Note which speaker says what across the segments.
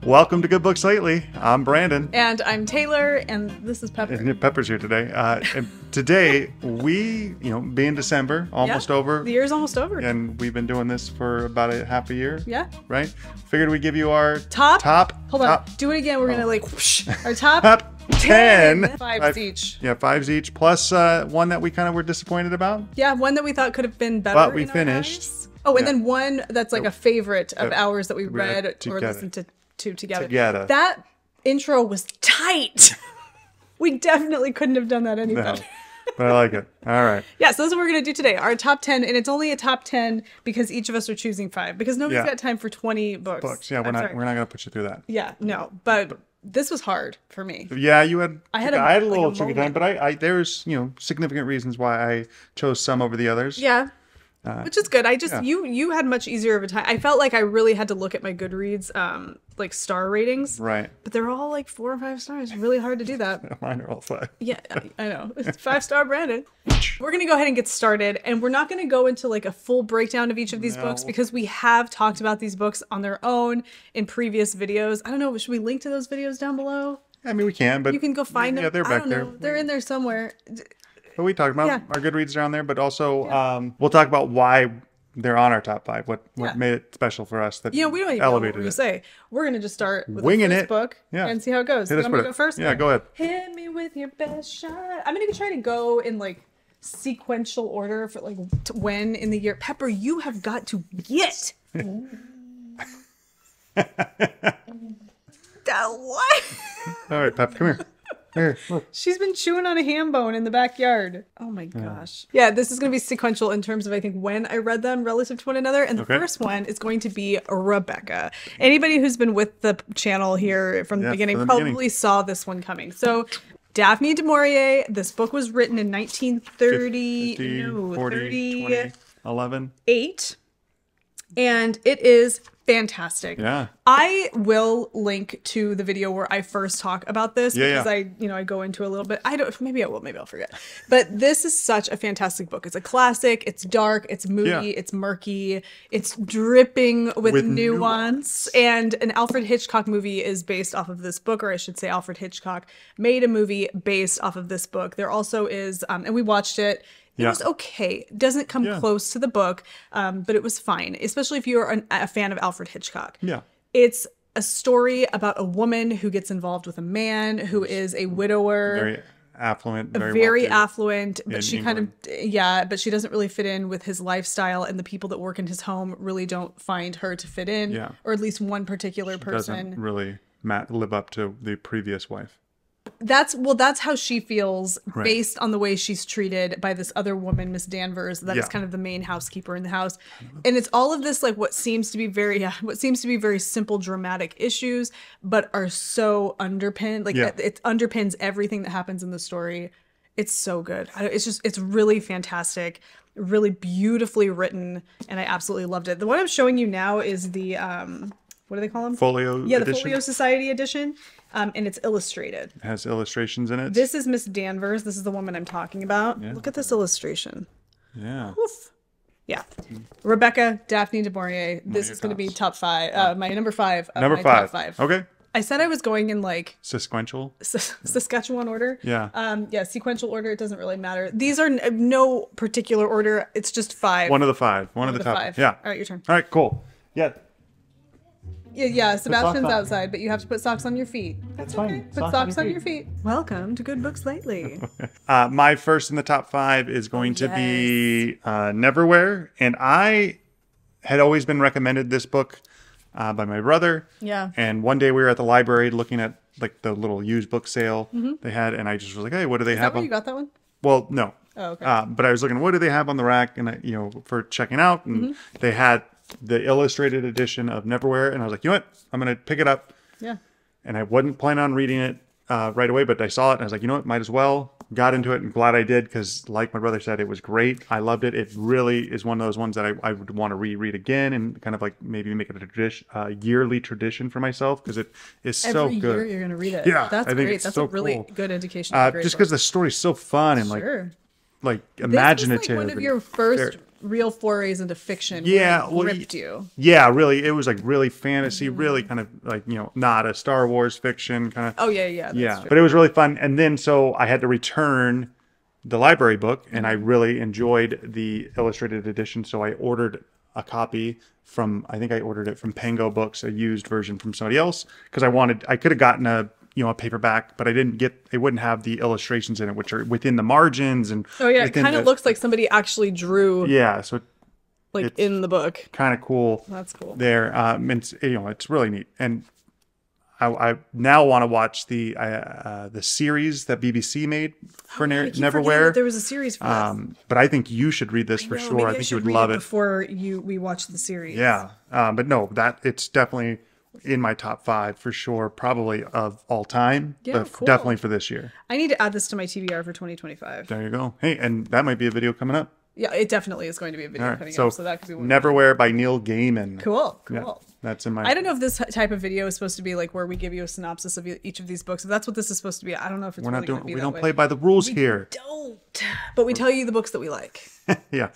Speaker 1: Welcome to Good Books Lately. I'm Brandon.
Speaker 2: And I'm Taylor, and this is Pepper.
Speaker 1: And Pepper's here today. And today, being December, almost over.
Speaker 2: The year's almost over.
Speaker 1: And we've been doing this for about half a year.
Speaker 2: Yeah.
Speaker 1: Right? Figured we'd give you our
Speaker 2: top.
Speaker 1: Hold
Speaker 2: on. Do it again. We're going to whoosh. Our top
Speaker 1: 10.
Speaker 2: Fives each.
Speaker 1: Yeah, fives each. Plus one that we kind of were disappointed about.
Speaker 2: Yeah, one that we thought could have been better.
Speaker 1: But we finished.
Speaker 2: Oh, and then one that's like a favorite of ours that we read or listened to together. That intro was tight. We definitely couldn't have done that any better.
Speaker 1: But I like it. All right.
Speaker 2: Yeah, so that's what we're going to do today. Our top 10, and it's only a top 10 because each of us are choosing 5, because nobody's got time for 20 books.
Speaker 1: Yeah, we're not going to put you through that.
Speaker 2: Yeah, no, but this was hard for me.
Speaker 1: Yeah, I had a little tricky
Speaker 2: moment.
Speaker 1: time, but there's significant reasons why I chose some over the others.
Speaker 2: Yeah. Which is good. You had much easier of a time. I felt like I really had to look at my Goodreads star ratings.
Speaker 1: Right.
Speaker 2: But they're all like 4 or 5 stars. Really hard to do that.
Speaker 1: Mine are all 5.
Speaker 2: Yeah, I know. It's 5-star Brandon. We're going to go ahead and get started, and we're not going to go into like a full breakdown of each of these books because we have talked about these books on their own in previous videos. I don't know, should we link to those videos down below?
Speaker 1: I mean, we can, but
Speaker 2: you can go find them.
Speaker 1: Yeah, they're back there.
Speaker 2: They're in there somewhere.
Speaker 1: But we talked about our Goodreads are on there, but also we'll talk about why they're on our top 5. What made it special for us that
Speaker 2: we don't even know what we're going to say. We're going to just start with the first book and see how it goes. You want me to go first?
Speaker 1: Yeah, go ahead.
Speaker 2: Hit me with your best shot. I'm going to try to go in like sequential order for like when in the year. Pepper, you have got to get. What?
Speaker 1: All right, Pep, come here. Here, look.
Speaker 2: She's been chewing on a ham bone in the backyard. Oh my gosh. Yeah, this is going to be sequential in terms of, I think, when I read them relative to one another. And the first one is going to be Rebecca. Anybody who's been with the channel here from the beginning probably saw this one coming. So Daphne du Maurier, this book was written in 1938. And it is fantastic.
Speaker 1: Yeah.
Speaker 2: I will link to the video where I first talk about this because I go into a little bit. Maybe I will, maybe I'll forget. But this is such a fantastic book. It's a classic. It's dark. It's moody. It's murky. It's dripping with nuance. And an Alfred Hitchcock movie is based off of this book, or I should say Alfred Hitchcock made a movie based off of this book. There also is, and we watched it. It was okay. It doesn't come close to the book, but it was fine, especially if you're a fan of Alfred Hitchcock.
Speaker 1: Yeah.
Speaker 2: It's a story about a woman who gets involved with a man who is a widower.
Speaker 1: Very affluent.
Speaker 2: Very affluent, but she
Speaker 1: England.
Speaker 2: but she doesn't really fit in with his lifestyle, and the people that work in his home really don't find her to fit in, or at least one particular person.
Speaker 1: Doesn't really live up to the previous wife.
Speaker 2: That's how she feels based on the way she's treated by this other woman, Miss Danvers, that is kind of the main housekeeper in the house. And it's all of this like what seems to be very simple dramatic issues, but are so underpinned. Like it underpins everything that happens in the story. It's so good. It's really fantastic, really beautifully written, and I absolutely loved it. The one I'm showing you now is the what do they call them?
Speaker 1: Folio edition?
Speaker 2: The Folio Society edition. And it's illustrated.
Speaker 1: It has illustrations in it.
Speaker 2: This is Miss Danvers. This is the woman I'm talking about. Yeah. Look at this illustration.
Speaker 1: Yeah.
Speaker 2: Oof. Yeah. Rebecca, Daphne du Maurier. This is going to be top 5. My number 5. Top 5.
Speaker 1: Okay.
Speaker 2: I said I was going in like
Speaker 1: sequential.
Speaker 2: Saskatchewan order.
Speaker 1: Yeah.
Speaker 2: Sequential order. It doesn't really matter. These are no particular order. It's just 5.
Speaker 1: One of the 5. One of the top
Speaker 2: 5.
Speaker 1: Yeah.
Speaker 2: All right, your turn.
Speaker 1: All right, cool. Yeah.
Speaker 2: Yeah, Sebastian's outside, but you have to put socks on your feet.
Speaker 1: That's fine.
Speaker 2: Put socks on your feet. Welcome to Good Books Lately.
Speaker 1: My first in the top 5 is going to be Neverwhere. And I had always been recommended this book by my brother.
Speaker 2: Yeah.
Speaker 1: And one day we were at the library looking at like the little used book sale they had. And I just was like, hey, what do they have?
Speaker 2: Is that where you got that one?
Speaker 1: Well, no.
Speaker 2: Oh, okay.
Speaker 1: But I was looking, what do they have on the rack? And for checking out. And they had the illustrated edition of Neverwhere, and I was like, you know what? I'm going to pick it up.
Speaker 2: Yeah.
Speaker 1: And I wasn't planning on reading it right away, but I saw it, and I was like, you know what? Might as well. Got into it, and glad I did, because like my brother said, it was great. I loved it. It really is one of those ones that I would want to reread again, and kind of like maybe make it a yearly tradition for myself, because it is so good.
Speaker 2: Every year you're going to read it.
Speaker 1: Yeah.
Speaker 2: That's great. That's a really good indication of a great
Speaker 1: just
Speaker 2: book.
Speaker 1: because the story's so fun and like imaginative.
Speaker 2: This was like one of your first real forays into fiction gripped you.
Speaker 1: Yeah, really. It was like really fantasy, really kind of like, you know, not a Star Wars fiction kind of.
Speaker 2: Oh, yeah. That's true.
Speaker 1: But it was really fun. And then so I had to return the library book, and I really enjoyed the illustrated edition. So I ordered a copy from, I think I ordered it from Pango Books, a used version from somebody else, because I could have gotten a paperback, but I didn't get, it wouldn't have the illustrations in it, which are within the margins. And
Speaker 2: oh yeah, it kind of looks like somebody actually drew.
Speaker 1: Yeah. So
Speaker 2: like in the book.
Speaker 1: Kind of cool.
Speaker 2: That's cool.
Speaker 1: There. And it's really neat. And I now want to watch the series that BBC made for Neverwhere.
Speaker 2: There was a series for this.
Speaker 1: But I think you should read this for sure. I think you would love it
Speaker 2: before we watch the series.
Speaker 1: Yeah. But no, it's definitely in my top 5 for sure, probably of all time.
Speaker 2: Yeah,
Speaker 1: but
Speaker 2: cool.
Speaker 1: Definitely for this year.
Speaker 2: I need to add this to my TBR for 2025.
Speaker 1: There you go. Hey, and that might be a video coming up.
Speaker 2: Yeah, it definitely is going to be a video coming up, so that could be one.
Speaker 1: Neverwhere by Neil Gaiman.
Speaker 2: Cool.
Speaker 1: Yeah, that's in my...
Speaker 2: I don't know if this type of video is supposed to be like where we give you a synopsis of each of these books. If that's what this is supposed to be, I don't know if it's really going to be
Speaker 1: we
Speaker 2: that
Speaker 1: don't
Speaker 2: way.
Speaker 1: play by the rules here.
Speaker 2: Don't. But we tell you the books that we like.
Speaker 1: Yeah.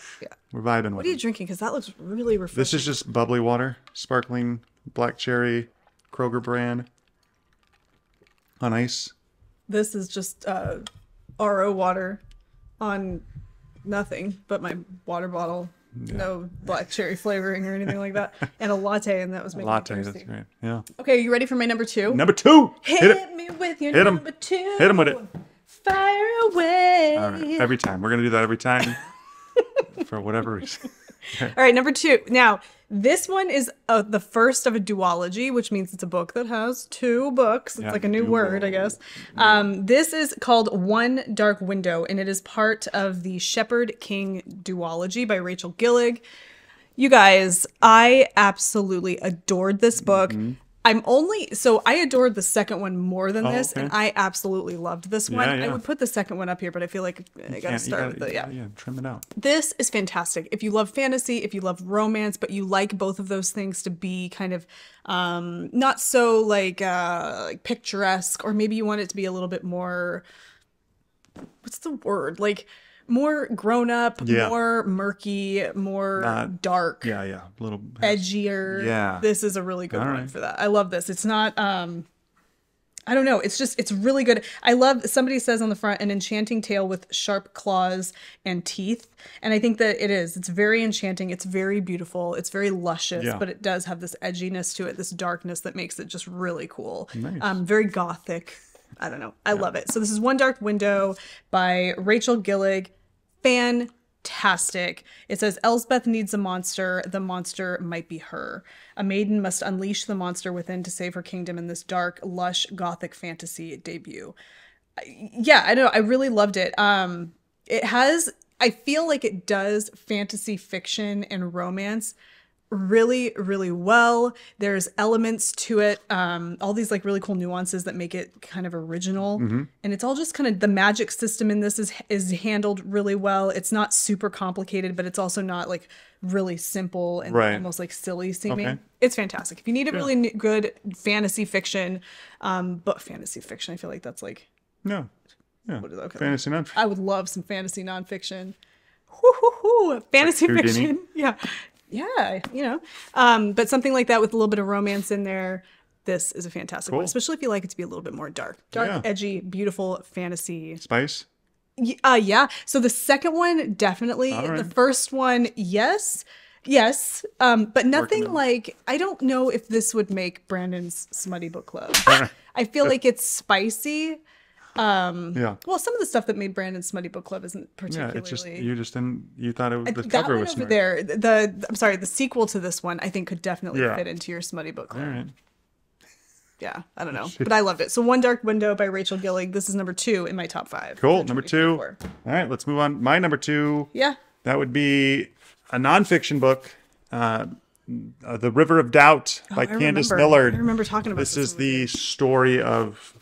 Speaker 1: We're vibing with
Speaker 2: What are you drinking? Because that looks really refreshing.
Speaker 1: This is just bubbly water. Sparkling black cherry, Kroger brand. On ice.
Speaker 2: This is just RO water on nothing but my water bottle. Yeah. No black cherry flavoring or anything like that. And a latte, and that was making me thirsty.
Speaker 1: That's great. Yeah.
Speaker 2: Okay, are you ready for my number 2?
Speaker 1: Number 2!
Speaker 2: Hit me with your number 2.
Speaker 1: Hit him with it.
Speaker 2: Fire away.
Speaker 1: All right. Every time. We're going to do that every time. For whatever reason.
Speaker 2: All right, number 2. Now, this one is the first of a duology, which means it's a book that has 2 books. It's like a new word, I guess. This is called One Dark Window, and it is part of the Shepherd King duology by Rachel Gillig. You guys, I absolutely adored this book. I adored the second one more than this, and I absolutely loved this one. I would put the second one up here, but I feel like I gotta start with it. Yeah,
Speaker 1: trim it out.
Speaker 2: This is fantastic. If you love fantasy, if you love romance, but you like both of those things to be kind of not so like picturesque, or maybe you want it to be a little bit more, what's the word? Like more grown up, more murky, more dark.
Speaker 1: A little
Speaker 2: edgier.
Speaker 1: Yeah.
Speaker 2: This is a really good one for that. I love this. It's not I don't know. It's really good. I love, somebody says on the front, an enchanting tale with sharp claws and teeth. And I think that it is. It's very enchanting. It's very beautiful. It's very luscious, but it does have this edginess to it, this darkness that makes it just really cool.
Speaker 1: Nice.
Speaker 2: Very gothic. I don't know. I love it. So this is One Dark Window by Rachel Gillig. Fantastic. It says, Elsbeth needs a monster. The monster might be her. A maiden must unleash the monster within to save her kingdom in this dark, lush, gothic fantasy debut. Yeah, I know. I really loved it. It has, I feel like it does fantasy fiction and romance really, really well. There's elements to it, all these like really cool nuances that make it kind of original. And it's all just kind of, the magic system in this is handled really well. It's not super complicated, but it's also not like really simple and almost like silly seeming. Okay. It's fantastic. If you need a really good fantasy fiction, but fantasy fiction, I feel like that's like what is that? Okay.
Speaker 1: Fantasy nonfiction.
Speaker 2: I would love some fantasy nonfiction. Fantasy fiction. Yeah, you know, but something like that with a little bit of romance in there. This is a fantastic one, especially if you like it to be a little bit more dark, edgy, beautiful fantasy.
Speaker 1: Spice.
Speaker 2: Yeah. So the second one, definitely. The first one, yes, but nothing like. I don't know if this would make Brandon's Smutty Book Club. I feel like it's spicy. Well, some of the stuff that made Brandon's Smutty Book Club isn't particularly.
Speaker 1: Yeah, it's just you thought it was the cover was
Speaker 2: over there. The sequel to this one I think could definitely fit into your Smutty Book Club.
Speaker 1: All right.
Speaker 2: Yeah, I don't know, but I loved it. So One Dark Window by Rachel Gillig. This is number 2 in my top 5.
Speaker 1: Cool, number 2. All right, let's move on. My number 2.
Speaker 2: Yeah.
Speaker 1: That would be a nonfiction book. The River of Doubt by Candace Millard.
Speaker 2: I remember talking about
Speaker 1: this. This is the story of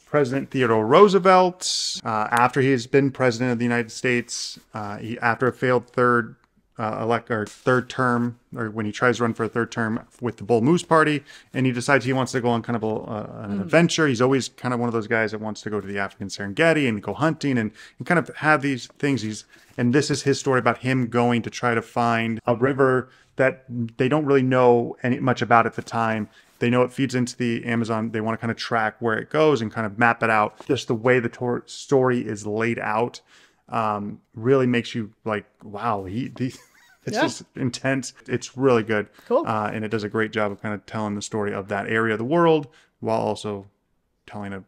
Speaker 1: President Theodore Roosevelt, after he's been president of the United States, after a failed third elect or third term, or when he tries to run for a third term with the Bull Moose Party, and he decides he wants to go on kind of an adventure. He's always kind of one of those guys that wants to go to the African Serengeti and go hunting and kind of have these things. And this is his story about him going to try to find a river that they don't really know much about at the time. They know it feeds into the Amazon. They want to kind of track where it goes and kind of map it out. Just the way the story is laid out really makes you like, wow, it's just intense. It's really good.
Speaker 2: Cool.
Speaker 1: And it does a great job of kind of telling the story of that area of the world while also telling a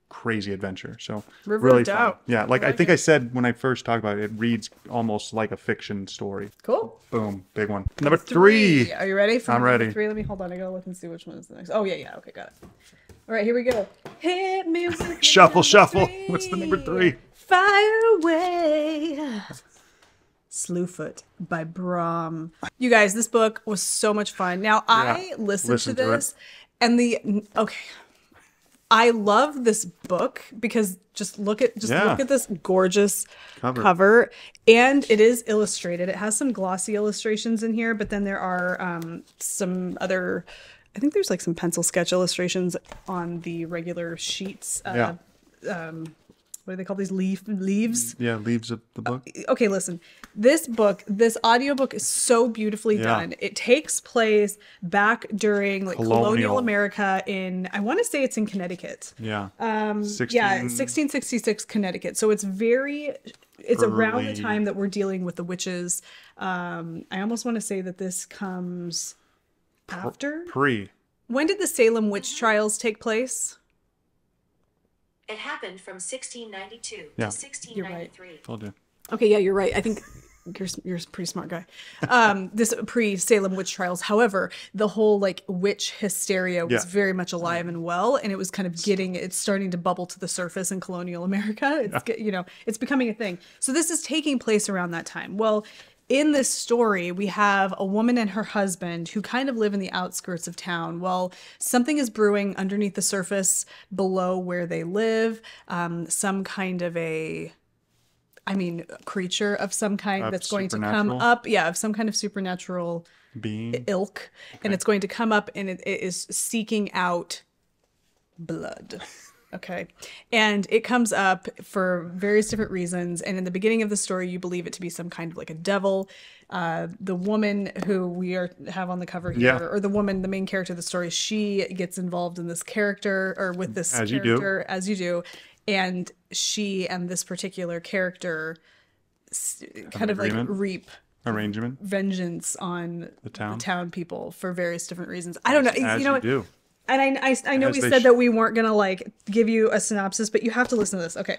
Speaker 1: crazy adventure. So
Speaker 2: River
Speaker 1: really
Speaker 2: of
Speaker 1: fun.
Speaker 2: Doubt.
Speaker 1: Yeah, like I think I said when I first talked about it, it reads almost like a fiction story.
Speaker 2: Cool.
Speaker 1: Boom, big one. Number three.
Speaker 2: Are you ready for
Speaker 1: I'm
Speaker 2: number
Speaker 1: ready.
Speaker 2: 3? Let me hold on. I gotta look and see which one is the next. Oh yeah. Okay, got it. All right, here we go. Hit music.
Speaker 1: Shuffle. What's the number 3?
Speaker 2: Fire Away. Slewfoot by Brom. You guys, this book was so much fun. Now, I listened to this and I love this book because just look at this gorgeous cover. And it is illustrated. It has some glossy illustrations in here, but then there are some other, I think there's like some pencil sketch illustrations on the regular sheets. What do they call these leaves?
Speaker 1: Yeah, leaves of the book.
Speaker 2: Okay, listen. This audiobook is so beautifully done. It takes place back during like colonial America I want to say it's in Connecticut.
Speaker 1: Yeah.
Speaker 2: 1666 Connecticut. So it's around the time that we're dealing with the witches. I almost want to say that this comes after. When did the Salem witch trials take place?
Speaker 3: It happened from 1692 to 1693.
Speaker 2: Right.
Speaker 1: Told you.
Speaker 2: Okay, yeah, you're right. I think you're a pretty smart guy. This pre-Salem witch trials. However, the whole like witch hysteria was very much alive and well, and it was kind of it's starting to bubble to the surface in colonial America. It's becoming a thing. So this is taking place around that time. Well, in this story, we have a woman and her husband who kind of live in the outskirts of town. Well, something is brewing underneath the surface below where they live. Some kind of creature of some kind that's going to come up. Yeah, of some kind of supernatural
Speaker 1: being
Speaker 2: ilk. Okay. And it's going to come up and it is seeking out blood. Okay. And it comes up for various different reasons. And in the beginning of the story, you believe it to be some kind of like a devil. The woman who we have on the cover here, or the main character of the story, she gets involved in this character as you do. And she and this particular character kind of like reap vengeance on the town people for various different reasons. I don't know.
Speaker 1: As you do.
Speaker 2: And I know we said that we weren't going to like give you a synopsis, but you have to listen to this. Okay.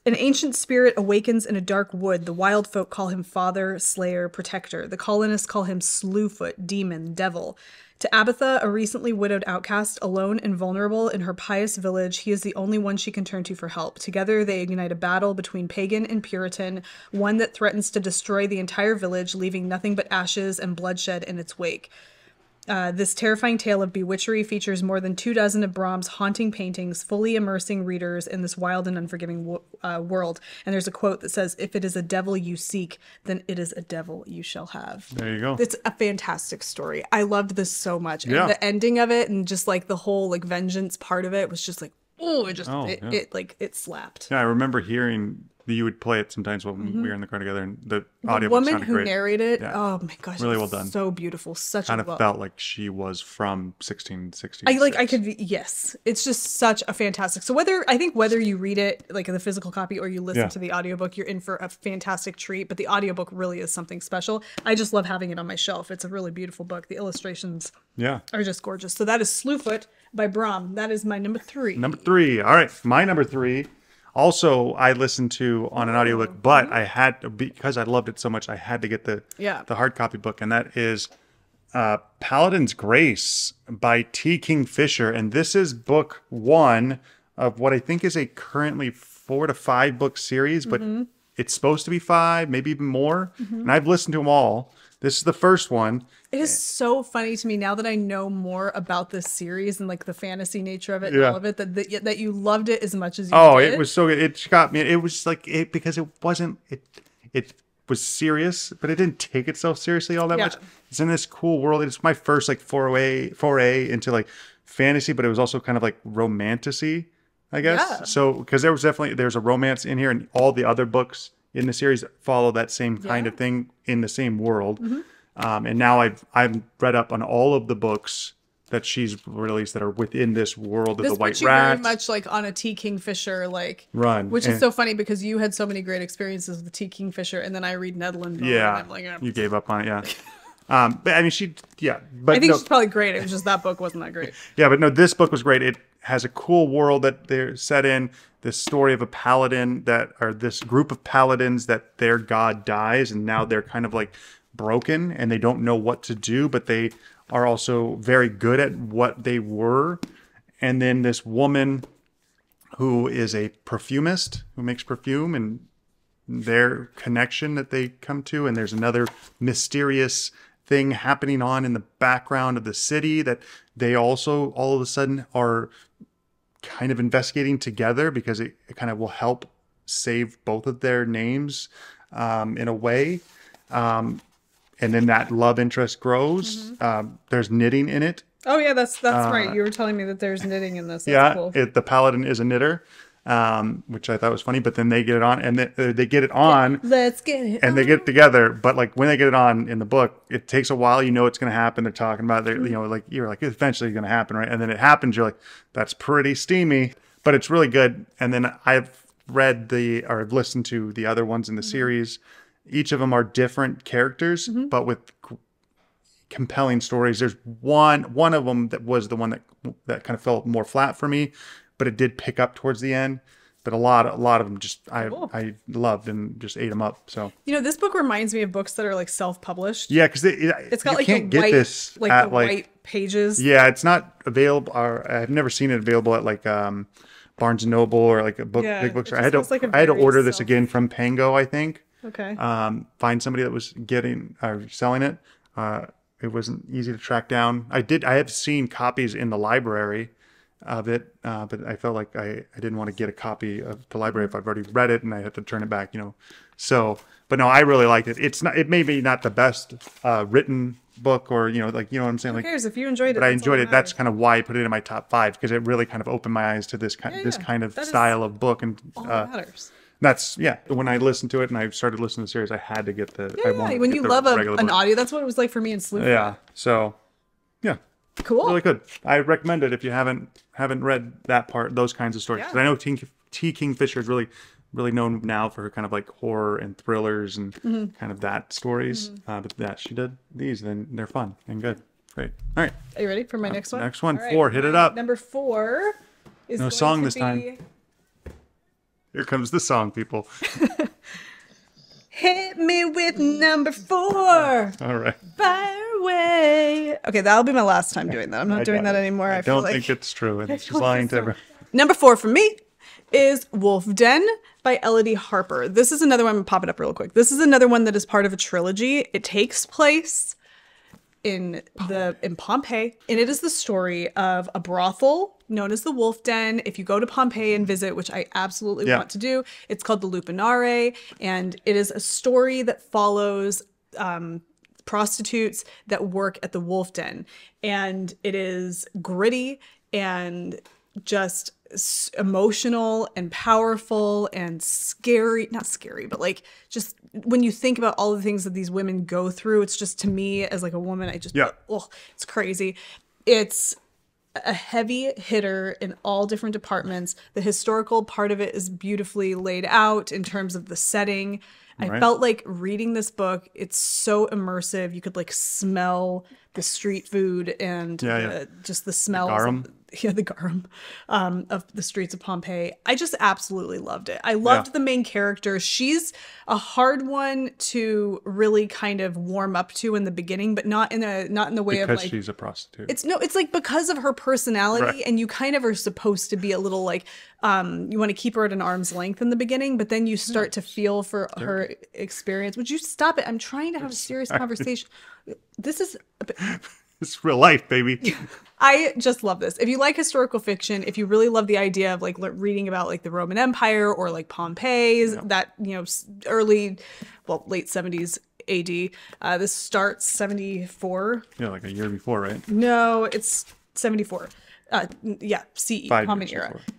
Speaker 2: An ancient spirit awakens in a dark wood. The wild folk call him father, slayer, protector. The colonists call him slewfoot, demon, devil. To Abatha, a recently widowed outcast, alone and vulnerable in her pious village, he is the only one she can turn to for help. Together, they ignite a battle between pagan and Puritan, one that threatens to destroy the entire village, leaving nothing but ashes and bloodshed in its wake. This terrifying tale of bewitchery features more than 24 of Brahms' haunting paintings, fully immersing readers in this wild and unforgiving world. And there's a quote that says, "If it is a devil you seek, then it is a devil you shall have."
Speaker 1: There you go.
Speaker 2: It's a fantastic story. I loved this so much. And the ending of it and just like the whole like vengeance part of it was just like, it slapped.
Speaker 1: Yeah, I remember hearing you would play it sometimes when we were in the car together, and the audio
Speaker 2: woman
Speaker 1: sounded
Speaker 2: who
Speaker 1: great.
Speaker 2: narrated, oh my gosh,
Speaker 1: really well done.
Speaker 2: So beautiful, such
Speaker 1: kind
Speaker 2: a
Speaker 1: of felt like she was from 1660.
Speaker 2: Yes, it's just such a fantastic. So whether you read it like in the physical copy or you listen to the audiobook, you're in for a fantastic treat. But the audiobook really is something special. I just love having it on my shelf. It's a really beautiful book. The illustrations are just gorgeous. So that is Slewfoot by Brom. That is my number 3.
Speaker 1: Number 3. All right, my number 3. Also, I listened to on an audiobook, but I had to, because I loved it so much, I had to get the hard copy book, and that is Paladin's Grace by T. Kingfisher. And this is book 1 of what I think is a currently 4 to 5 book series, but it's supposed to be 5, maybe even more. And I've listened to them all. This is the first one.
Speaker 2: It is so funny to me now that I know more about this series and like the fantasy nature of it and all of it, that you loved it as much as you did.
Speaker 1: It was so good. It got me. It was like because it wasn't. It was serious, but it didn't take itself seriously all that much. It's in this cool world. It's my first like foray into like fantasy, but it was also kind of like romantasy, I guess.
Speaker 2: Yeah.
Speaker 1: So because there's a romance in here, and all the other books in the series follow that same kind of thing in the same world. And now I've read up on all of the books that she's released that are within this world of the White Rat.
Speaker 2: Very much like on a T. Kingfisher like
Speaker 1: run,
Speaker 2: which is so funny because you had so many great experiences with T. Kingfisher, and then I read Nedland.
Speaker 1: Yeah,
Speaker 2: and I'm like,
Speaker 1: you gave up on it. Yeah, but I mean, but
Speaker 2: I think she's probably great. It was just that book wasn't that great.
Speaker 1: Yeah, but no, this book was great. It has a cool world that they're set in. This story of a paladin this group of paladins that their god dies, and now they're kind of like broken and they don't know what to do, but they are also very good at what they were. And then this woman who is a perfumist who makes perfume, and their connection that they come to. And there's another mysterious thing happening on in the background of the city that they also all of a sudden are kind of investigating together, because it kind of will help save both of their names in a way. And then that love interest grows. There's knitting in it.
Speaker 2: Oh yeah, that's right. You were telling me that there's knitting in this. That's cool.
Speaker 1: The paladin is a knitter, which I thought was funny. But then they get it on, and they get it on.
Speaker 2: Let's get it.
Speaker 1: And they get it together. But like when they get it on in the book, it takes a while. You know it's going to happen. They're talking about it. You know, like you're like it's eventually going to happen, right? And then it happens. You're like, that's pretty steamy, but it's really good. And then I've I've listened to the other ones in the series. Each of them are different characters, but with compelling stories. There's one of them that was the one that kind of felt more flat for me, but it did pick up towards the end. But a lot of them just I loved and just ate them up. So
Speaker 2: this book reminds me of books that are like self-published.
Speaker 1: Yeah, because
Speaker 2: it's got like
Speaker 1: can't
Speaker 2: the white,
Speaker 1: get this
Speaker 2: like
Speaker 1: at,
Speaker 2: the white pages.
Speaker 1: Yeah, it's not available. Or I've never seen it available at like Barnes and Noble or like a big bookstore. I had to order this again from Pango, I think.
Speaker 2: Okay.
Speaker 1: Find somebody that was selling it. It wasn't easy to track down. I have seen copies in the library of it, but I felt like I didn't want to get a copy of the library if I've already read it and I had to turn it back, So, but no, I really liked it. It may be not the best written book, or what I'm saying.
Speaker 2: Who cares if you enjoyed it?
Speaker 1: But I enjoyed it. That's kind of why I put it in my top 5, because it really kind of opened my eyes to this kind of style of book. And
Speaker 2: all that matters.
Speaker 1: That's when I listened to it and I started listening to the series, I had to get the
Speaker 2: when you love an audio, that's what it was like for me in Sleuth.
Speaker 1: Yeah. So
Speaker 2: cool,
Speaker 1: really good. I recommend it if you haven't read those kinds of stories. 'Cause I know T. Kingfisher is really known now for her kind of like horror and thrillers and kind of that stories. But that she did these, then they're fun and good. Great. All right.
Speaker 2: Are you ready for my next one?
Speaker 1: Next one, 4. Hit it up.
Speaker 2: Number 4 is
Speaker 1: no song this time. Here comes the song, people.
Speaker 2: Hit me with number 4.
Speaker 1: All right.
Speaker 2: Fire away. Okay, that'll be my last time doing that. I'm not doing that anymore.
Speaker 1: I don't think it's true. It's just lying to everyone.
Speaker 2: Number 4 for me is Wolf Den by Elodie Harper. This is another one. I'm going to pop it up real quick. This is another one that is part of a trilogy. It takes place in Pompeii, and it is the story of a brothel known as the Wolf Den. If you go to Pompeii and visit, which I absolutely want to do, it's called the Lupinare, and it is a story that follows prostitutes that work at the Wolf Den, and it is gritty and just emotional and powerful and scary. Not scary, but like just when you think about all the things that these women go through, it's just, to me as like a woman, I just it's crazy. It's a heavy hitter in all different departments. The historical part of it is beautifully laid out in terms of the setting. I felt like reading this book, it's so immersive. You could like smell the street food and just the smells. The garum of the streets of Pompeii. I just absolutely loved it. I loved the main character. She's a hard one to really kind of warm up to in the beginning, but not in the way of like,
Speaker 1: she's a prostitute.
Speaker 2: It's like because of her personality, and you kind of are supposed to be a little like you want to keep her at an arm's length in the beginning, but then you start to feel for her experience. Would you stop it? I'm trying to have a serious conversation. This is
Speaker 1: It's real life, baby.
Speaker 2: I just love this. If you like historical fiction, if you really love the idea of like reading about like the Roman Empire or like Pompeii's, that, you know, late 70s AD. This starts 74.
Speaker 1: Yeah, like a year before, right?
Speaker 2: No, it's 74. Yeah, CE,
Speaker 1: 5
Speaker 2: Common
Speaker 1: years
Speaker 2: Era.
Speaker 1: before.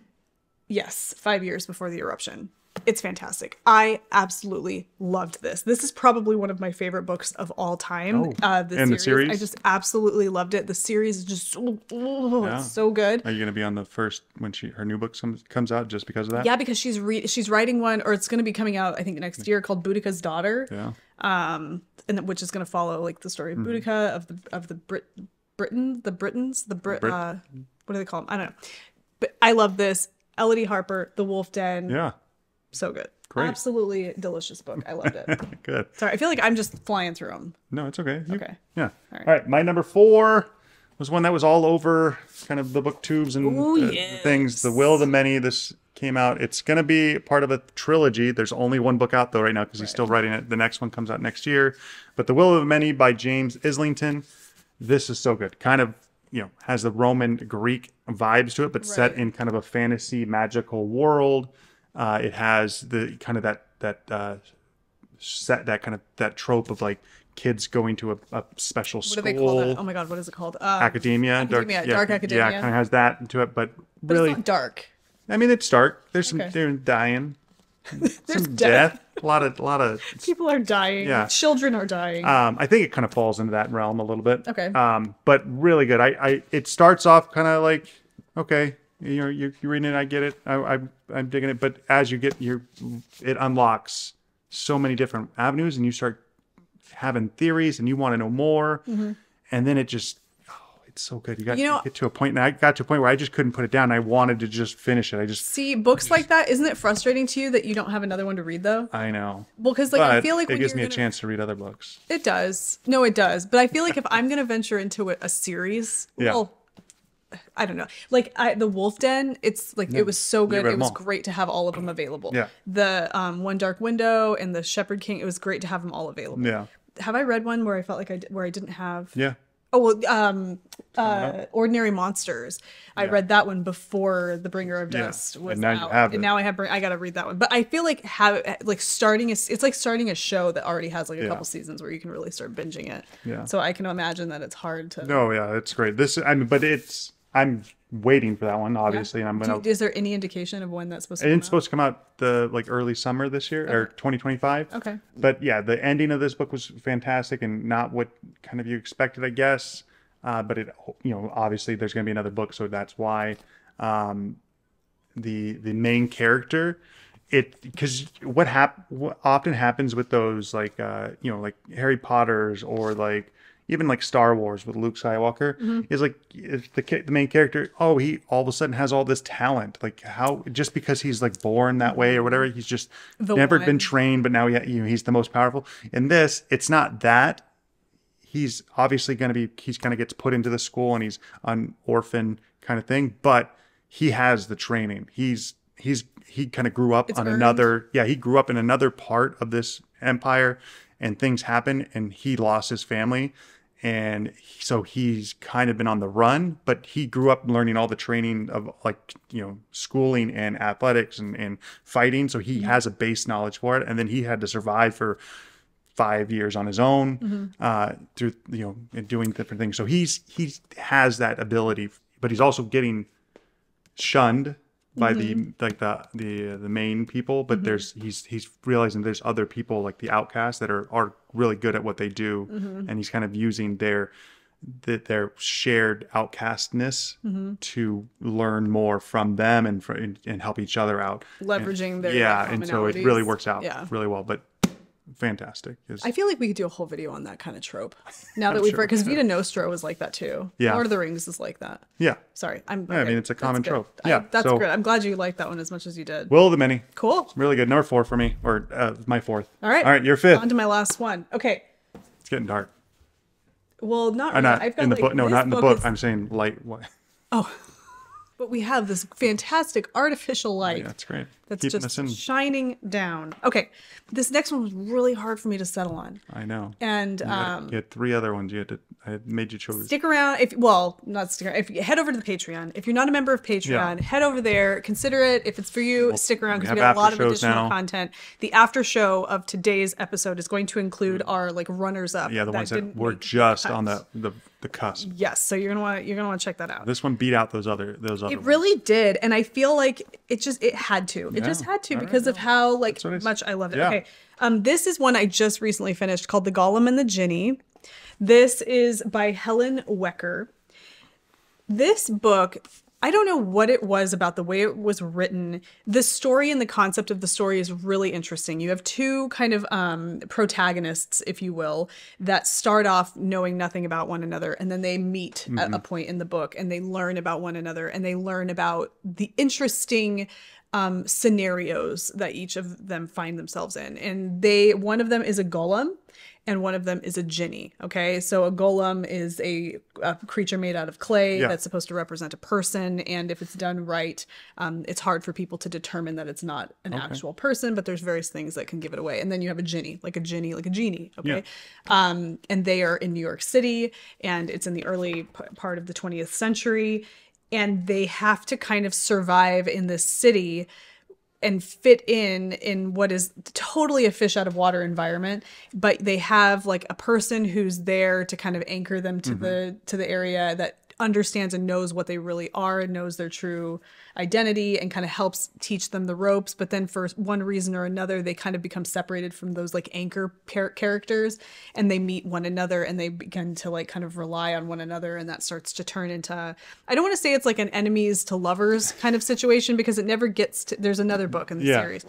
Speaker 2: Yes, 5 years before the eruption. It's fantastic. I absolutely loved this. This is probably one of my favorite books of all time.
Speaker 1: The series?
Speaker 2: I just absolutely loved it. The series is just it's so good.
Speaker 1: Are you going to be on the first when her new book comes out just because of that?
Speaker 2: Yeah, because she's writing one, or it's going to be coming out I think next year, called Boudicca's Daughter.
Speaker 1: Yeah.
Speaker 2: And which is going to follow like the story of Boudica, of the Britons, what do they call them? I don't know. But I love this. Elodie Harper, The Wolf Den.
Speaker 1: Yeah.
Speaker 2: So good.
Speaker 1: Great.
Speaker 2: Absolutely delicious book. I loved it.
Speaker 1: Good.
Speaker 2: Sorry, I feel like I'm just flying through them.
Speaker 1: No, it's okay.
Speaker 2: Okay.
Speaker 1: Yeah. All right. My number 4 was one that was all over kind of the booktubes and things. The Will of the Many. This came out. It's going to be part of a trilogy. There's only one book out though right now because he's still writing it. The next one comes out next year. But The Will of the Many by James Islington. This is so good. Kind of, you know, has the Roman Greek vibes to it, but set in kind of a fantasy magical world. It has the kind of that trope of like kids going to a special school.
Speaker 2: What do they call that? Oh my god, what is it called?
Speaker 1: Academia.
Speaker 2: Dark academia.
Speaker 1: Yeah, it kind of has that into it, but really,
Speaker 2: it's not dark.
Speaker 1: I mean, it's dark. There's some they're dying.
Speaker 2: There's
Speaker 1: some death. A lot of
Speaker 2: people are dying.
Speaker 1: Yeah.
Speaker 2: Children are dying.
Speaker 1: I think it kind of falls into that realm a little bit.
Speaker 2: Okay.
Speaker 1: But really good. It starts off kind of like, okay, you're reading it, I get it, I'm digging it. But as you get it unlocks so many different avenues, and you start having theories, and you want to know more, and then it just. It's so good. You get to a point, and I got to a point where I just couldn't put it down. I wanted to just finish it.
Speaker 2: See books like that. Isn't it frustrating to you that you don't have another one to read though?
Speaker 1: I know.
Speaker 2: Well, because I feel like
Speaker 1: it gives me a chance to read other books.
Speaker 2: It does. No, it does. But I feel like if I'm gonna venture into a series, well, I don't know. Like the Wolf Den, it's like it was so good. It was great to have all of them available.
Speaker 1: Yeah.
Speaker 2: The One Dark Window and the Shepherd King. It was great to have them all available.
Speaker 1: Yeah.
Speaker 2: Have I read one where I felt like I didn't have?
Speaker 1: Yeah.
Speaker 2: Oh, well, Ordinary Monsters. I read that one before The Bringer of Dust was
Speaker 1: and now
Speaker 2: out.
Speaker 1: You have it.
Speaker 2: And now I got to read that one. But I feel like it's like starting a show that already has like a couple seasons where you can really start binging it.
Speaker 1: Yeah.
Speaker 2: So I can imagine that it's hard to.
Speaker 1: No, yeah, it's great. I'm waiting for that one, obviously, and I'm gonna.
Speaker 2: Is there any indication of when that's supposed to come out?
Speaker 1: It's supposed to come out the early summer this year or 2025.
Speaker 2: Okay.
Speaker 1: But yeah, the ending of this book was fantastic and not what kind of you expected, I guess. But it, obviously there's going to be another book, so that's why the main character, because what often happens with those like Harry Potter's or like even like Star Wars with Luke Skywalker is like the main character. Oh, he all of a sudden has all this talent. Like how just because he's like born that way or whatever, he's just never been trained. But now he's the most powerful. In this, it's not that. He's obviously he's kind of gets put into the school and he's an orphan kind of thing. But he has the training. He kind of grew up he grew up in another part of this empire, and things happen, and he lost his family. And so he's kind of been on the run, but he grew up learning all the training of schooling and athletics and fighting. So he has a base knowledge for it. And then he had to survive for 5 years on his own through, doing different things. So he has that ability, but he's also getting shunned by the main people, but he's realizing there's other people like the outcasts that are really good at what they do, and he's kind of using their shared outcastness to learn more from them and help each other out,
Speaker 2: leveraging their
Speaker 1: and so it really works out really well. But fantastic.
Speaker 2: I feel like we could do a whole video on that kind of trope. Now that we've read, because Vita Nostra was like that too. Yeah. Lord of the Rings is like that.
Speaker 1: Yeah.
Speaker 2: Sorry,
Speaker 1: I mean, it's a common trope.
Speaker 2: That's good. I'm glad you liked that one as much as you did.
Speaker 1: Will of the Many.
Speaker 2: Cool.
Speaker 1: It's really good. Number 4 for me, or my 4th.
Speaker 2: All right,
Speaker 1: your 5th.
Speaker 2: On to my last one. Okay.
Speaker 1: It's getting dark.
Speaker 2: Well, not really.
Speaker 1: Not in the book. No, not in the book. I'm saying light. What?
Speaker 2: Oh. But we have this fantastic artificial light.
Speaker 1: Yeah, that's great.
Speaker 2: That's
Speaker 1: Keeping
Speaker 2: just
Speaker 1: us in.
Speaker 2: shining down. Okay, this next one was really hard for me to settle on.
Speaker 1: I know.
Speaker 2: And
Speaker 1: you had 3 other ones. I had made you choose.
Speaker 2: Stick around. Not stick around. If you head over to the Patreon, if you're not a member of Patreon, head over there. Consider it. If it's for you, stick around because we have a lot of additional content. The after show of today's episode is going to include our like runners up.
Speaker 1: Yeah, the ones that were just on the cusp.
Speaker 2: Yes, so you're gonna want to check that out.
Speaker 1: This one beat out those other. It
Speaker 2: ones. Really did, and I feel like it had to. It just had to because of how much I loved it. Yeah. Okay, this is one I just recently finished called The Golem and the Jinni. This is by Helen Wecker. This book, I don't know what it was about the way it was written. The story and the concept of the story is really interesting. You have 2 kind of protagonists, if you will, that start off knowing nothing about one another, and then they meet at a point in the book, and they learn about one another, and they learn about the interesting scenarios that each of them find themselves in. And one of them is a golem, and one of them is a jinni. Okay, so a golem is a creature made out of clay that's supposed to represent a person, and if it's done right, it's hard for people to determine that it's not an actual person, but there's various things that can give it away. And then you have a jinni, like a genie. Okay, and they are in New York City, and it's in the early part of the 20th century, and they have to kind of survive in this city and fit in what is totally a fish out of water environment, but they have like a person who's there to kind of anchor them to the area that understands and knows what they really are and knows their true identity and kind of helps teach them the ropes. But then for one reason or another, they kind of become separated from those like anchor characters, and they meet one another and they begin to like kind of rely on one another. And that starts to turn into, I don't want to say it's like an enemies to lovers kind of situation, because it never gets to, there's another book in the series.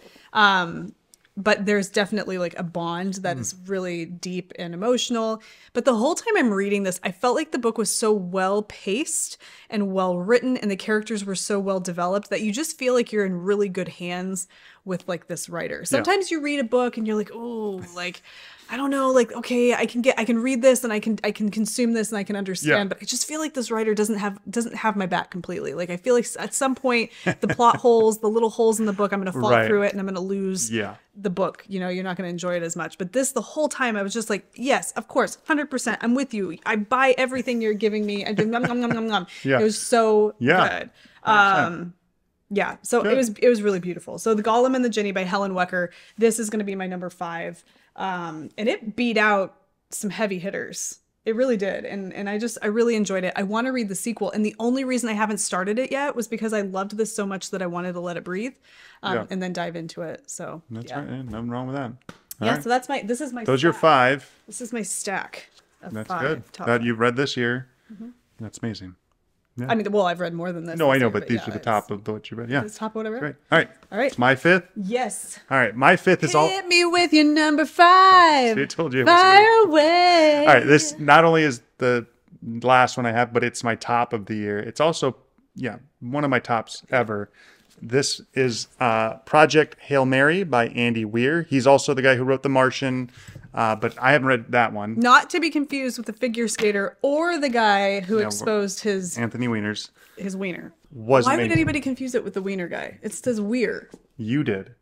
Speaker 2: But there's definitely like a bond that is really deep and emotional. But the whole time I'm reading this, I felt like the book was so well paced and well written, and the characters were so well developed that you just feel like you're in really good hands with like this writer. Sometimes you read a book and you're like, oh, like, I don't know, like, okay, I can read this and I can consume this and I can understand, but I just feel like this writer doesn't have my back completely. Like, I feel like at some point the plot holes, the little holes in the book, I'm going to fall through it and I'm going to lose the book. You know, you're not going to enjoy it as much. But this, the whole time I was just like, yes, of course, 100%. I'm with you. I buy everything you're giving me. I do nom, nom, nom, nom, nom. It was so good. Yeah, so it was really beautiful. So The Golem and the Jinni by Helen Wecker. This is going to be my number 5. And it beat out some heavy hitters. It really did. And I really enjoyed it. I want to read the sequel. And the only reason I haven't started it yet was because I loved this so much that I wanted to let it breathe and then dive into it. So
Speaker 1: that's right. Nothing wrong with that.
Speaker 2: All right. So this is my
Speaker 1: Those
Speaker 2: stack.
Speaker 1: are your 5.
Speaker 2: This is my stack of
Speaker 1: that's
Speaker 2: 5.
Speaker 1: Good. That you've read this year. That's amazing.
Speaker 2: Yeah. I mean, well, I've read more than this.
Speaker 1: No, I know, but these are the top of what you read. Yeah.
Speaker 2: It's top of whatever.
Speaker 1: Great. All right.
Speaker 2: It's
Speaker 1: my 5th?
Speaker 2: Yes.
Speaker 1: All right. My 5th is all.
Speaker 2: Hit me with your number 5.
Speaker 1: I told you.
Speaker 2: Fire away.
Speaker 1: All right. This not only is the last one I have, but it's my top of the year. It's also, one of my tops ever. This is Project Hail Mary by Andy Weir. He's also the guy who wrote The Martian, but I haven't read that one.
Speaker 2: Not to be confused with the figure skater or the guy who exposed his...
Speaker 1: Anthony Weiner's.
Speaker 2: His wiener.
Speaker 1: Why
Speaker 2: would anybody confuse it with the wiener guy? It says Weir.
Speaker 1: You did.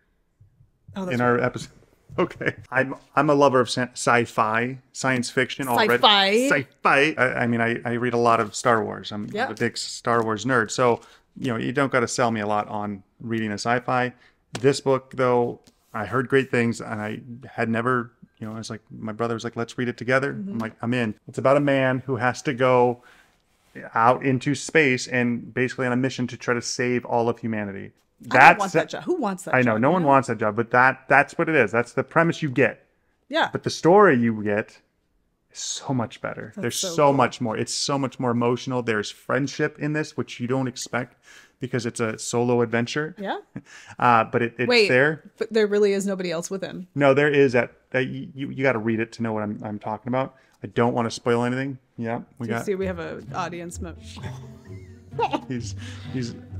Speaker 2: Oh, that's
Speaker 1: in our episode. Okay. I'm a lover of sci-fi, science fiction. Sci-fi. I mean, I read a lot of Star Wars. I'm a big Star Wars nerd. So, you don't got to sell me a lot on reading a sci-fi. This book, though, I heard great things, and I had never, I was like, my brother was like, let's read it together. I'm like, I'm in. It's about a man who has to go out into space and basically on a mission to try to save all of humanity.
Speaker 2: I don't want that job. Who wants that job?
Speaker 1: I know, no one wants that job, but that's what it is. That's the premise you get.
Speaker 2: Yeah.
Speaker 1: But the story you get is so much better. There's so cool. much more. It's so much more emotional. There's friendship in this, which you don't expect because it's a solo adventure.
Speaker 2: Yeah.
Speaker 1: But it's there.
Speaker 2: But there really is nobody else with him.
Speaker 1: No, there is. You got to read it to know what I'm talking about. I don't want to spoil anything. Yeah, we
Speaker 2: have an audience member.
Speaker 1: he's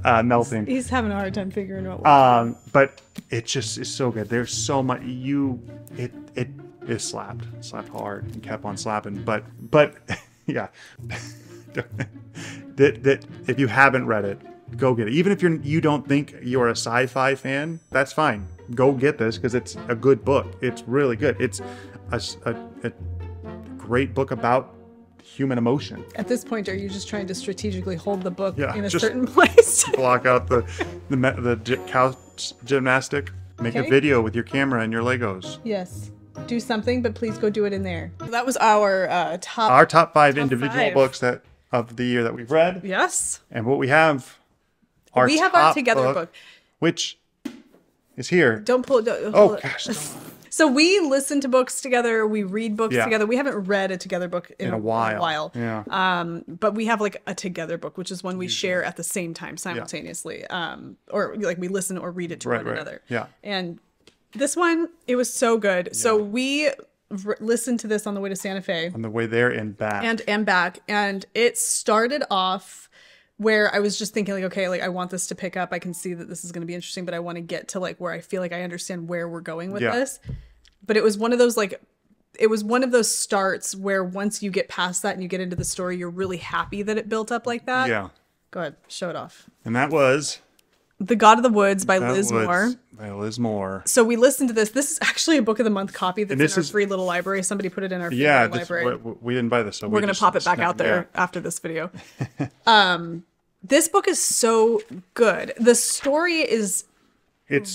Speaker 1: melting.
Speaker 2: He's having a hard time figuring out.
Speaker 1: But it just is so good. There's so much. It is slapped hard and kept on slapping. But yeah, that if you haven't read it, go get it. Even if you don't think you're a sci-fi fan, that's fine. Go get this because it's a good book. It's really good. It's a great book about human emotion.
Speaker 2: At this point, are you just trying to strategically hold the book in a
Speaker 1: just
Speaker 2: certain place?
Speaker 1: Block out the couch gymnastic. Make a video with your camera and your Legos.
Speaker 2: Yes. Do something, but please go do it in there. That was our
Speaker 1: top five individual books of the year that we've read.
Speaker 2: Yes.
Speaker 1: And what we have,
Speaker 2: our together book,
Speaker 1: which is here.
Speaker 2: Don't pull.
Speaker 1: Oh gosh.
Speaker 2: So we listen to books together. We read books together. We haven't read a together book in a while.
Speaker 1: Yeah.
Speaker 2: But we have like a together book, which is one we share at the same time simultaneously. Or like we listen or read it to one another.
Speaker 1: Yeah.
Speaker 2: And this one, it was so good. Yeah. So we listened to this on the way to Santa Fe.
Speaker 1: On the way there and back.
Speaker 2: And back. And it started off where I was just thinking like, okay, like I want this to pick up. I can see that this is going to be interesting, but I want to get to like where I feel like I understand where we're going with this. But it was one of those starts where once you get past that and you get into the story, you're really happy that it built up like that.
Speaker 1: Yeah.
Speaker 2: Go ahead, show it off.
Speaker 1: And that was
Speaker 2: The God of the Woods by Liz Moore.
Speaker 1: By Liz Moore.
Speaker 2: So we listened to this. This is actually a book of the month copy that's in our free little library. Somebody put it in our free little library.
Speaker 1: We didn't buy this, so
Speaker 2: we're going to pop it back out there after this video. This book is so good. The story is it's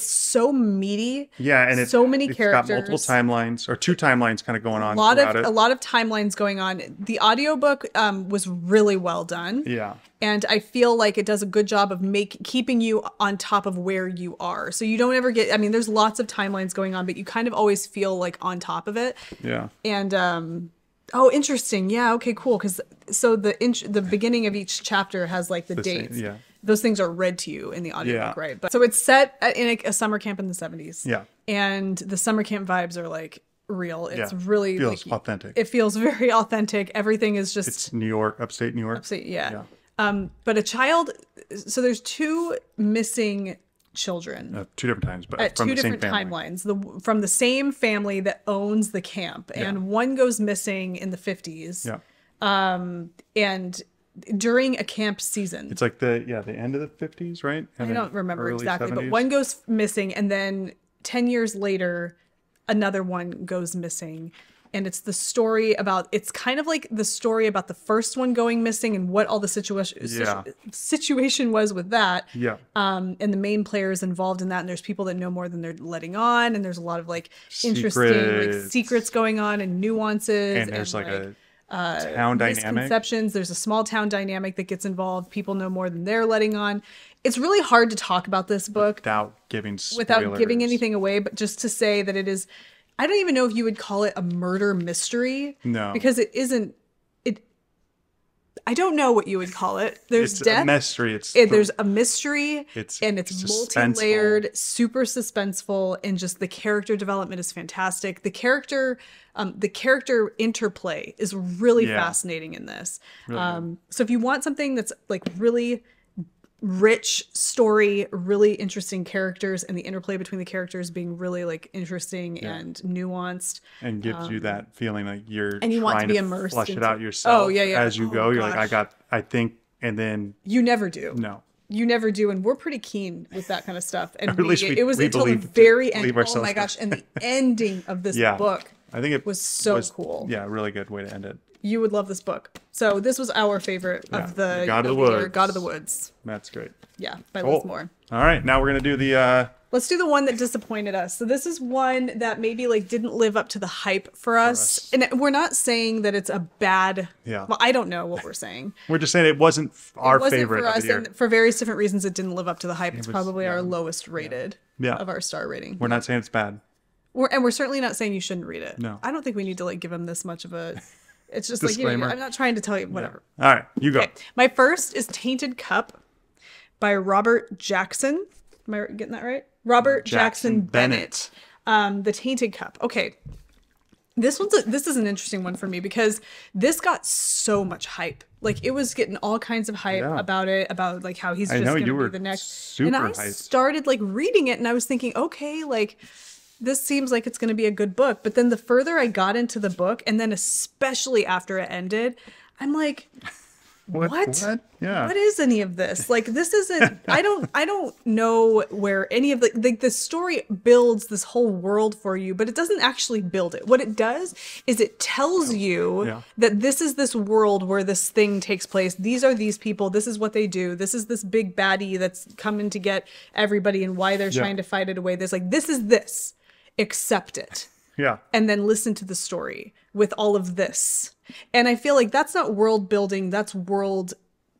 Speaker 2: so meaty.
Speaker 1: Yeah, and
Speaker 2: so many characters.
Speaker 1: Got multiple timelines or two timelines kind of going on.
Speaker 2: A lot of timelines going on. The audiobook was really well done.
Speaker 1: Yeah.
Speaker 2: And I feel like it does a good job of keeping you on top of where you are. So you don't ever get, I mean, there's lots of timelines going on, but you kind of always feel like on top of it.
Speaker 1: Yeah.
Speaker 2: And oh, interesting. Yeah. Okay, cool. Because so the beginning of each chapter has like the dates.
Speaker 1: Yeah.
Speaker 2: Those things are read to you in the audiobook, right? But so it's set in a summer camp in the 70s.
Speaker 1: Yeah.
Speaker 2: And the summer camp vibes are like real. It's really
Speaker 1: feels authentic.
Speaker 2: It feels very authentic. Everything is just
Speaker 1: it's New York, upstate New York.
Speaker 2: Yeah. But a child. So there's two missing children.
Speaker 1: Two different times, but
Speaker 2: at
Speaker 1: from
Speaker 2: two
Speaker 1: the
Speaker 2: different
Speaker 1: same
Speaker 2: timelines. From the same family that owns the camp, and one goes missing in the 50s.
Speaker 1: Yeah.
Speaker 2: And during a camp season.
Speaker 1: It's like the end of the 50s, right?
Speaker 2: I don't remember exactly,
Speaker 1: 70s.
Speaker 2: but one goes missing, and then 10 years later, another one goes missing. And it's the story about, it's kind of like the story about the first one going missing and what all the situation was with that.
Speaker 1: Yeah.
Speaker 2: And the main player is involved in that. And there's people that know more than they're letting on. And there's a lot of like interesting like secrets going on and nuances.
Speaker 1: And there's like a town dynamic.
Speaker 2: Misconceptions. There's a small town dynamic that gets involved. People know more than they're letting on. It's really hard to talk about this book
Speaker 1: without giving
Speaker 2: anything away, but just to say that it is, I don't even know if you would call it a murder mystery.
Speaker 1: No.
Speaker 2: Because it isn't. I don't know what you would call it. There's death.
Speaker 1: A mystery.
Speaker 2: There's a mystery. It's multi-layered, super suspenseful, and just the character development is fantastic. The character interplay is really fascinating in this. Really so if you want something that's like really rich story, really interesting characters, and the interplay between the characters being really like interesting and nuanced,
Speaker 1: and gives you that feeling like you're
Speaker 2: and you want to be immersed,
Speaker 1: flesh it out yourself. As you go, you're
Speaker 2: gosh.
Speaker 1: like, I think, and then
Speaker 2: you never do.
Speaker 1: No.
Speaker 2: You never do, and we're pretty keen with that kind of stuff. And
Speaker 1: it was
Speaker 2: until the very end. Oh my gosh! And the ending of this book,
Speaker 1: I think it
Speaker 2: was so cool.
Speaker 1: Yeah, really good way to end it.
Speaker 2: You would love this book. So this was our favorite of the
Speaker 1: God of the Woods.
Speaker 2: God of the Woods.
Speaker 1: That's great.
Speaker 2: Yeah, by Liz Moore.
Speaker 1: All right, now we're gonna do the.
Speaker 2: Let's do the one that disappointed us. So this is one that maybe like didn't live up to the hype for us. And we're not saying that it's a bad.
Speaker 1: Yeah.
Speaker 2: Well, I don't know what we're saying.
Speaker 1: We're just saying it wasn't our favorite
Speaker 2: for us,
Speaker 1: of the year.
Speaker 2: And for various different reasons, it didn't live up to the hype. It's probably our lowest rated of our star rating.
Speaker 1: We're not saying it's bad.
Speaker 2: We're certainly not saying you shouldn't read it.
Speaker 1: No.
Speaker 2: I don't think we need to like give him this much of a. It's just
Speaker 1: disclaimer.
Speaker 2: like, I'm not trying to tell you, whatever.
Speaker 1: Yeah. All right, you go.
Speaker 2: Okay. My first is Tainted Cup by Robert Jackson. Am I getting that right? Robert Jackson Bennett. The Tainted Cup. Okay. This is an interesting one for me because this got so much hype. Like it was getting all kinds of hype about it, about like how he's just going to be the next.
Speaker 1: Super
Speaker 2: and I started like reading it and I was thinking, okay, like this seems like it's going to be a good book. But then the further I got into the book, and then especially after it ended, I'm like, what?
Speaker 1: Yeah.
Speaker 2: What is any of this? Like, this isn't, I don't know where any of the story builds this whole world for you, but it doesn't actually build it. What it does is it tells you that this is this world where this thing takes place. These are these people. This is what they do. This is this big baddie that's coming to get everybody and why they're trying to fight it away. There's like, this is this. Accept it.
Speaker 1: Yeah.
Speaker 2: And then listen to the story with all of this. And I feel like that's not world building, that's world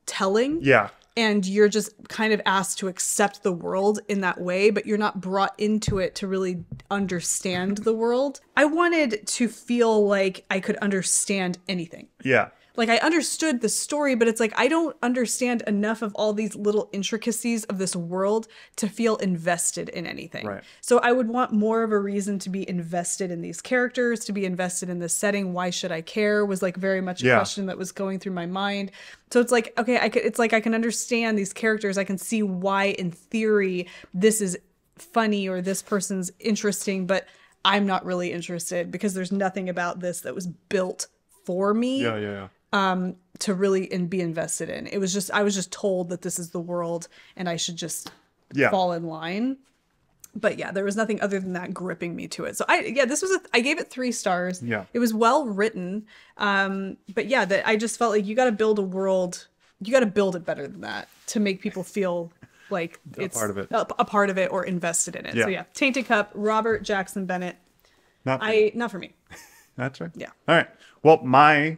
Speaker 2: telling.
Speaker 1: Yeah.
Speaker 2: And you're just kind of asked to accept the world in that way, but you're not brought into it to really understand the world. I wanted to feel like I could understand anything.
Speaker 1: Yeah.
Speaker 2: Like, I understood the story, but it's like, I don't understand enough of all these little intricacies of this world to feel invested in anything.
Speaker 1: Right.
Speaker 2: So I would want more of a reason to be invested in these characters, to be invested in this setting. Why should I care? Was like very much a question that was going through my mind. So it's like, okay, it's like I can understand these characters. I can see why, in theory, this is funny or this person's interesting, but I'm not really interested because there's nothing about this that was built for me.
Speaker 1: Yeah.
Speaker 2: To really and be invested in. It was just, I was just told that this is the world and I should just fall in line. But yeah, there was nothing other than that gripping me to it. So I gave it 3 stars.
Speaker 1: Yeah.
Speaker 2: It was well written. But yeah, that I just felt like you got to build a world. You got to build it better than that to make people feel like it's a part of it or invested in it.
Speaker 1: Yeah.
Speaker 2: So yeah, Tainted Cup, Robert Jackson Bennett.
Speaker 1: Not
Speaker 2: for me.
Speaker 1: That's right.
Speaker 2: Yeah.
Speaker 1: All right. Well, my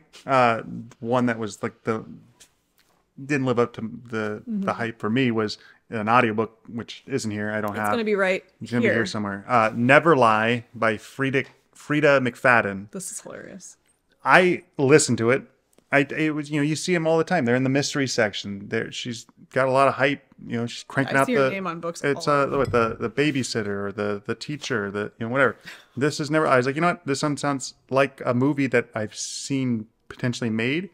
Speaker 1: one that was like didn't live up to the hype for me was an audiobook, which isn't here. I don't have.
Speaker 2: It's going to be right
Speaker 1: It's going to be here somewhere. Never Lie by Frida McFadden.
Speaker 2: This is hilarious.
Speaker 1: I listened to it. It was, you see them all the time. They're in the mystery section. She's got a lot of hype. She's cranking out
Speaker 2: her name on books.
Speaker 1: It's the babysitter or the teacher, whatever. This is never. I was like, you know what? This one sounds like a movie that I've seen potentially made,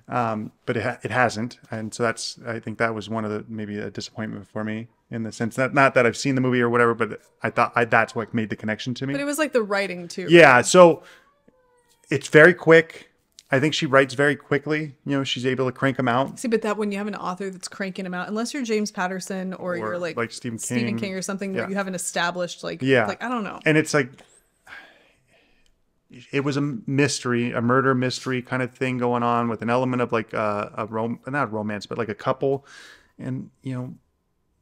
Speaker 1: but it hasn't. And so I think that was one of maybe a disappointment for me in the sense that not that I've seen the movie or whatever, but I thought that's what made the connection to me.
Speaker 2: But it was like the writing too.
Speaker 1: Yeah. Right? So it's very quick. I think she writes very quickly. She's able to crank them out.
Speaker 2: See, but when you have an author that's cranking them out, unless you're James Patterson or you're like
Speaker 1: Stephen
Speaker 2: King or something, where you have an established I don't know.
Speaker 1: And it's like, it was a mystery, a murder mystery kind of thing going on with an element of like not romance, but like a couple. And, you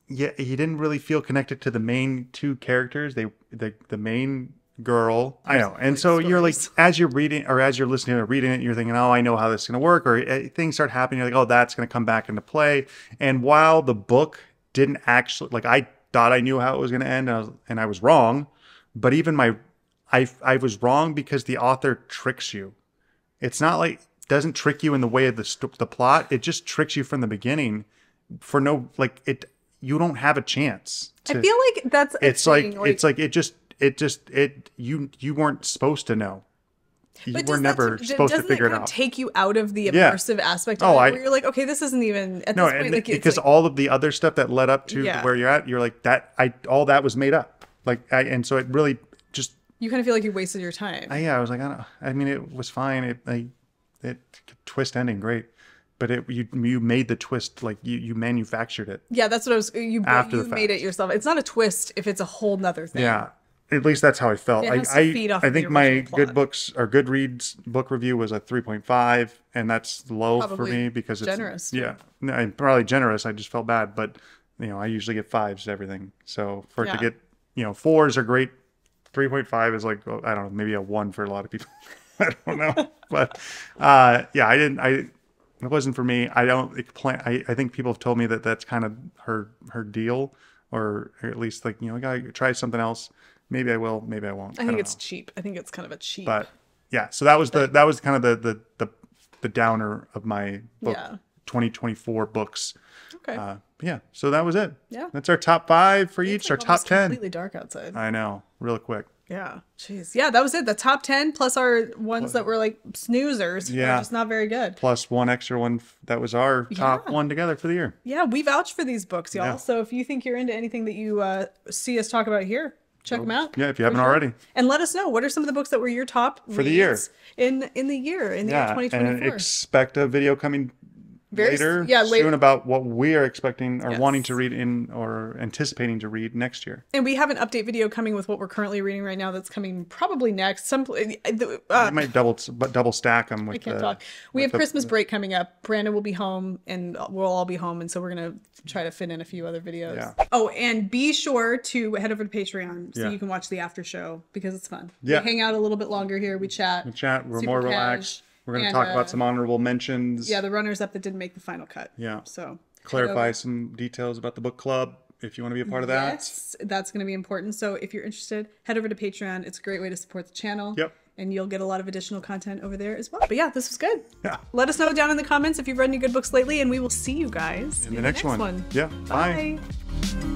Speaker 1: didn't really feel connected to the main 2 characters. The main girl. I know. And so you're like, as you're reading or as you're listening or reading it, you're thinking, oh, I know how this is going to work. Or things start happening. You're like, oh, that's going to come back into play. And while the book didn't actually, like, I thought I knew how it was going to end and I was wrong. But even I was wrong because the author tricks you. It's not like, doesn't trick you in the way of the plot. It just tricks you from the beginning for you don't have a chance.
Speaker 2: I feel like that's
Speaker 1: you weren't supposed to know. You were never supposed to
Speaker 2: doesn't
Speaker 1: figure
Speaker 2: it
Speaker 1: it out.
Speaker 2: Take you out of the immersive aspect of it, where you're like, okay, this isn't even at this point.
Speaker 1: Because all of the other stuff that led up to where you're at, you're like all that was made up. And so it really just
Speaker 2: you kind of feel like you wasted your time.
Speaker 1: I was like, it was fine. It twist ending great. But you made the twist, like you manufactured it.
Speaker 2: Yeah, that's what I was. You made it yourself. It's not a twist if it's a whole nother thing.
Speaker 1: Yeah, at least that's how I felt.
Speaker 2: It has to feed off
Speaker 1: I
Speaker 2: of
Speaker 1: think
Speaker 2: the
Speaker 1: my
Speaker 2: original plot.
Speaker 1: Goodreads book review was a 3.5, and that's low for me because it's
Speaker 2: generous.
Speaker 1: Yeah, probably generous. I just felt bad, but I usually get 5s to everything. So for it to get 4s are great. 3.5 is like, I don't know, maybe a 1 for a lot of people. I don't know, but it wasn't for me. I think people have told me that that's kind of her deal, or at least like, I gotta try something else. Maybe I will, maybe I won't.
Speaker 2: I think it's cheap. I think it's kind of a cheap.
Speaker 1: But yeah, so that was kind of the downer of my book 2024 books.
Speaker 2: Okay.
Speaker 1: So that was it.
Speaker 2: Yeah.
Speaker 1: That's our top 5 for each, our top 10.
Speaker 2: Completely dark outside.
Speaker 1: I know, real quick.
Speaker 2: Yeah. Jeez. Yeah, that was it. The top 10 plus our ones that were like snoozers.
Speaker 1: Yeah.
Speaker 2: Were just not very good.
Speaker 1: Plus one extra one that was our top one together for the year.
Speaker 2: Yeah, we vouch for these books, y'all.
Speaker 1: Yeah.
Speaker 2: So if you think you're into anything that you see us talk about here, check them out.
Speaker 1: Yeah, if you haven't already.
Speaker 2: And let us know, what are some of the books that were your top
Speaker 1: for the year
Speaker 2: in the year 2024.
Speaker 1: And expect a video coming later soon about what we are expecting or wanting to read in or anticipating to read next year.
Speaker 2: And we have an update video coming with what we're currently reading right now that's coming probably next.
Speaker 1: We might double stack them with
Speaker 2: We have Christmas break coming up. Brandon will be home and we'll all be home. And so we're going to try to fit in a few other videos. Yeah. Oh, and be sure to head over to Patreon so you can watch the after show because it's fun. Yeah. We hang out a little bit longer here. We chat.
Speaker 1: We're more relaxed. We're going to talk about some honorable mentions.
Speaker 2: Yeah, the runners up that didn't make the final cut.
Speaker 1: Yeah.
Speaker 2: So
Speaker 1: clarify some details about the book club if you want to be a part of that.
Speaker 2: Yes, that's going to be important. So if you're interested, head over to Patreon. It's a great way to support the channel.
Speaker 1: Yep.
Speaker 2: And you'll get a lot of additional content over there as well. But yeah, this was good. Yeah. Let us know down in the comments if you've read any good books lately, and we will see you guys
Speaker 1: in the next one. Yeah. Bye.
Speaker 2: Bye.